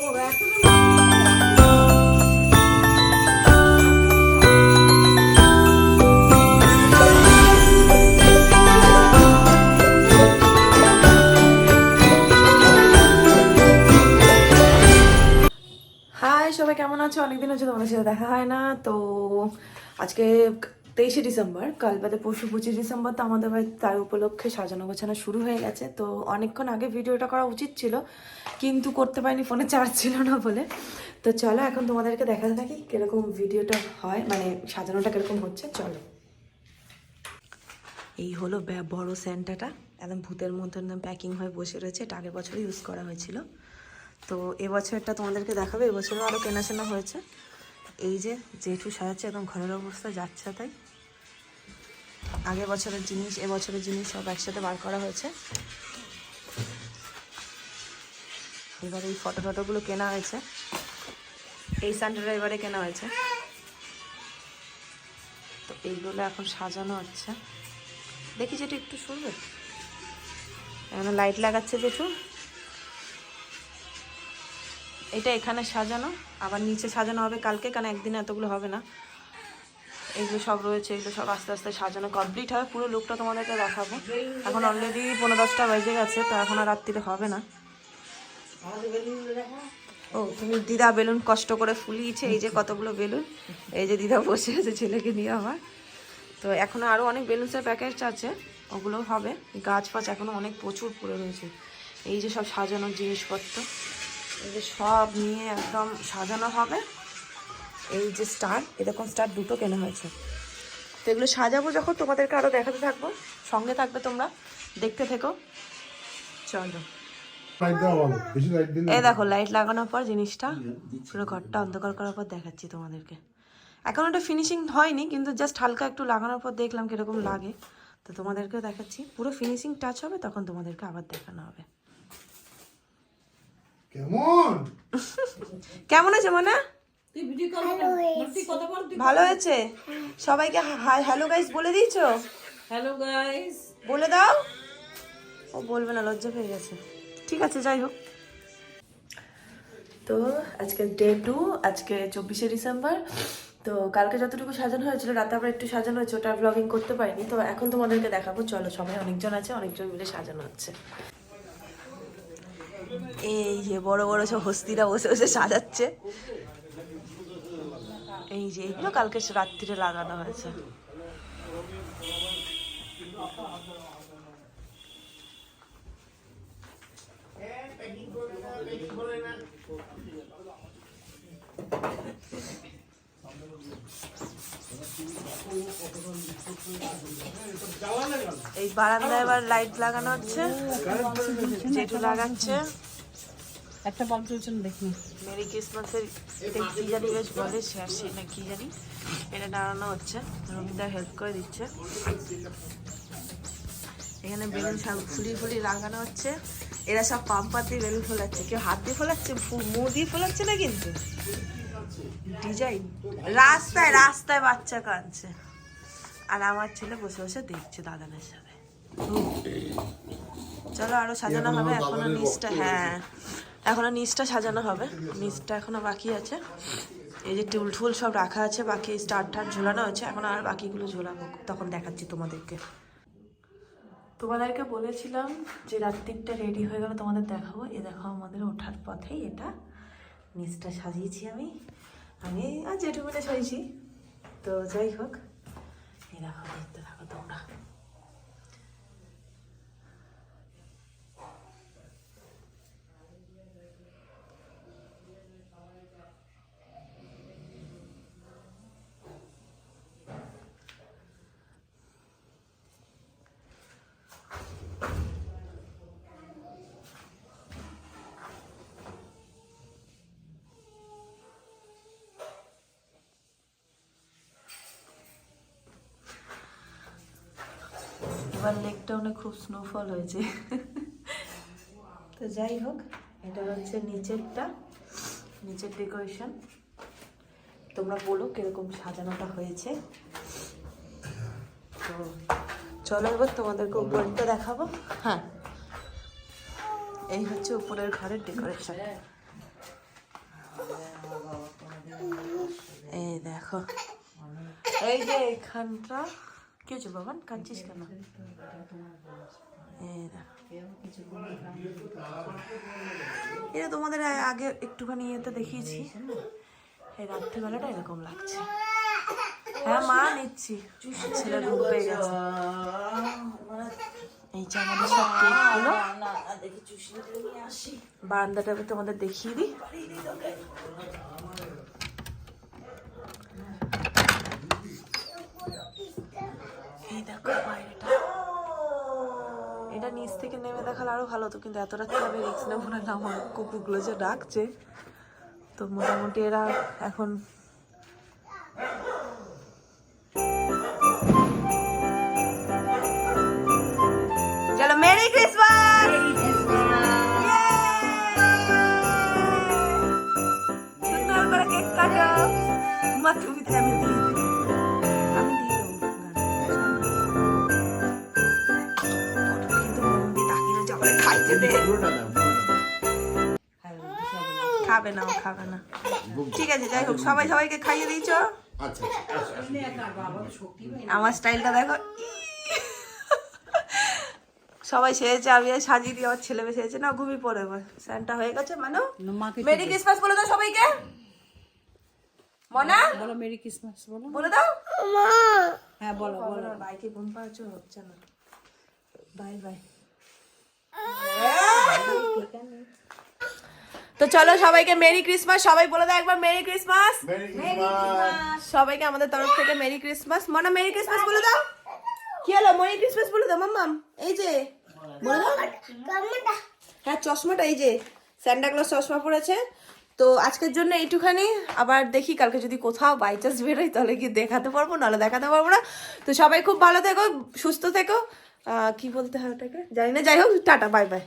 সবাই কেমন আছো? অনেকদিন হচ্ছে তোমাদের সাথে দেখা হয় না। তো আজকে 23শে ডিসেম্বর, কাল বাদে পরশু 25 ডিসেম্বর। তো আমাদের বাড়ি তার উপলক্ষে সাজানো গোছানো শুরু হয়ে গেছে। তো অনেকক্ষণ আগে ভিডিওটা করা উচিত ছিল, কিন্তু করতে পারিনি, ফোনে চার্জ ছিল না বলে। তো চলো এখন তোমাদেরকে দেখাতে থাকি কিরকম ভিডিওটা হয়, মানে সাজানোটা কিরকম হচ্ছে। চলো, এই হলো বড় স্যান্টাটা, একদম ভূতের মতন প্যাকিং হয়ে বসে রয়েছে। এটা আগের বছর ইউজ করা হয়েছিল। তো এবছরটা তোমাদেরকে দেখাবে, এবছরও আরও কেনাশোনা হয়েছে। এই যে জেঠু সাজাচ্ছে, একদম ঘরের অবস্থা যাচ্ছে তাই। আগের বছরের জিনিস এবছরের জিনিস সব একসাথে বার করা হয়েছে। এবার এই ফটোগুলো কেনা হয়েছে, এই স্যান্টাটা এবারে কেনা হয়েছে। তো এইগুলো এখন সাজানো হচ্ছে। দেখি যেটা একটু শুনবে, এখানে লাইট লাগাচ্ছে জেঠু। এটা এখানে সাজানো, আবার নিচে সাজানো হবে কালকে, কারণ একদিনে এতগুলো হবে না। এগুলো সব রয়েছে, এগুলো সব আস্তে আস্তে সাজানো কমপ্লিট হয়। পুরো লুকটা তোমাদেরকে দেখাবো। এখন অলরেডি 9-10টা বেজে গেছে, তো এখন আর রাত্রিরে হবে না। ও, তুমি দিদা বেলুন কষ্ট করে ফুলিয়েছে, এই যে কতগুলো বেলুন, এই যে দিদা বসে আছে ছেলেকে নিয়ে আমার। তো এখনও আরও অনেক বেলুনসের প্যাকেট আছে, ওগুলো হবে। গাছ ফাছ এখনও অনেক প্রচুর পড়ে রয়েছে। এই যে সব সাজানোর জিনিসপত্র, এই যে সব নিয়ে একদম সাজানো হবে। এই যে স্টার, এরকম স্টার 2টো কেনা হয়েছে। তো এগুলো সাজাবো যখন তোমাদেরকে আরও দেখাতে থাকবো, সঙ্গে থাকবে তোমরা, দেখতে থেকো। চলো, এই দেখো লাইট লাগানোর পর জিনিসটা পুরো ঘরটা অন্ধকার করার পর দেখাচ্ছি তোমাদেরকে। এখন ওটা ফিনিশিং হয়নি, কিন্তু জাস্ট হালকা একটু লাগানোর পর দেখলাম কিরকম লাগে। তো তোমাদেরকেও দেখাচ্ছি, পুরো ফিনিশিং টাচ হবে তখন তোমাদেরকে আবার দেখানো হবে। কেমন কেমন আছে মানে? ভালো হয়েছে? সবাইকে হাই হ্যালো গাইস বলে দিয়েছো? হ্যালো গাইস বলে দাও। ও বলবে না, লজ্জা পেয়ে গেছে। ঠিক আছে, যাই হোক। তো আজকে ডে 2, আজকে 24শে ডিসেম্বর। তো কালকে যতটুকু সাজানো হয়েছিল, রাতে আবার একটু সাজানো হয়েছে, ওটা ব্লগিং করতে পারিনি। তো এখন তোমাদেরকে দেখাবো, চলো। সবাই অনেকজন আছে, অনেকজন মিলে সাজানো হচ্ছে। এই যে বড় বড় সব হস্তিরা বসে বসে সাজাচ্ছে। এই যে এইগুলো কালকে রাত্রিরে লাগানো হয়েছে। এই বারান্দায় এবার লাইট লাগানো হচ্ছে, যেটু লাগাচ্ছে। একটা বাল্ব চলছে না, দেখি। মেরি ক্রিসমাসের কি জানি বেশ বলে, সে না কি জানি, এটা দাঁড়ানো হচ্ছে। রমিদার হেল্প করে দিচ্ছে। এখানে বেলুন ফুলি লাগানো হচ্ছে। এরা সব পাম্পার দিয়ে বেলুন ফোলাচ্ছে, কেউ হাত দিয়ে ফোলাচ্ছে, মুখ দিয়ে ফোলাচ্ছে না, কিন্তু ডিজাইন। রাস্তায় বাচ্চা কাঁদছে, আর আমার ছেলে বসে বসে দেখছে দাদানের সাথে। চলো, আরো সাজানো হবে এখনো নিচটা। হ্যাঁ, এখনো নিচটা সাজানো হবে, নিচটা এখনো বাকি আছে। এই যে টুল টুল সব রাখা আছে, বাকি স্টার টার ঝোলানো হয়েছে, এখন আর বাকিগুলো ঝোলাবো, তখন দেখাচ্ছি তোমাদেরকে। তোমাদেরকে বলেছিলাম যে রাত্রিটা রেডি হয়ে গেলে তোমাদের দেখাবো। এ দেখো, আমাদের ওঠার পথেই এটা নিচটা সাজিয়েছি আমি আর জেঠু মিলে সাজিয়েছি। তো যাই হোক, এই দেখো, দেখতে থাকো তোমরা। এবার লেকটাউনে খুব স্নোফল হয়েছে। তো যাই হোক, এটা হচ্ছে নিচের ডেকোরেশন। তোমরা বলো কিরকম সাজানোটা হয়েছে। তো চলো, এবার তোমাদেরকে উপরটা দেখাবো। হ্যাঁ, এই হচ্ছে উপরের ঘরের ডেকোরেশন। এই দেখো, এই যে এখানটা কি হচ্ছে বাবান, কাঁদছিস কেন? এই দেখো, এটা তোমাদের আগে একটুখানি ইয়েতে দেখিয়েছি। এই রাত্রিবেলাটা এরকম লাগছে। হ্যাঁ মা নিচ্ছি, ছেলে ঘুম পেয়ে গেছে। এই যে আমাদের সব কেকগুলো, বারান্দাটা আমি তোমাদের দেখিয়ে দিই। এই দেখো বাইরেটা, এটা নিচ থেকে নেমে দেখালে আরো ভালো হতো, কিন্তু এত রাত্রে আমি রিক্স নেবো না, আমার কুকুরগুলো যে ডাকছে। তো মোটামুটি এরা এখন চলো মেরি ক্রিসমাস, সুন্দর করে কেক কাটো। মা তুমি তো, আমি দিয়ে দেবো, আমি দিয়ে দেবো কিন্তু মন দিয়ে তাকিয়ে না, যাবে খাইতে দে। খাবে না, ও খাবে না। ঠিক আছে, যাই হোক, সবাই সবাইকে খাইয়ে দিয়েছো। আমার স্টাইলটা দেখো, সবাই সেজেছে, আমি সাজিয়ে দিয়ে, আমার ছেলে মেয়ে সেজেছে না, ঘুমিয়ে পড়ে। এবার স্যান্টা হয়ে গেছে। মানে মেরি ক্রিসমাস বলে দাও সবাইকে। মনা বলো মেরি ক্রিসমাস বলো। বলে দাও। হ্যাঁ বলো বলো। বাইকে ঘুম পাচ্ছ, হচ্ছে না। Bye bye. তো চলো সবাইকে মেরি ক্রিসমাস, সবাই বলে দাও একবার মেরি ক্রিসমাস। সবাইকে আমাদের তরফ থেকে মেরি ক্রিসমাস। মনা মেরি ক্রিসমাস বলে দাও। কি হলো, মেরি ক্রিসমাস বলে দাও মাম্মাম। এই যে বলে দাও। হ্যাঁ চশমাটা, এই যে স্যান্টা ক্লজ চশমা পড়েছে। তো আজকের জন্য এইটুখানি, আবার দেখি কালকে যদি কোথাও বাই চান্স বেরোই তাহলে কি দেখাতে পারবো, নাহলে দেখাতে পারবো না। তো সবাই খুব ভালো থেকো, সুস্থ থেকো। কি বলতে হয় ওটাকে জানি না, যাই হোক, টাটা, বাই বাই।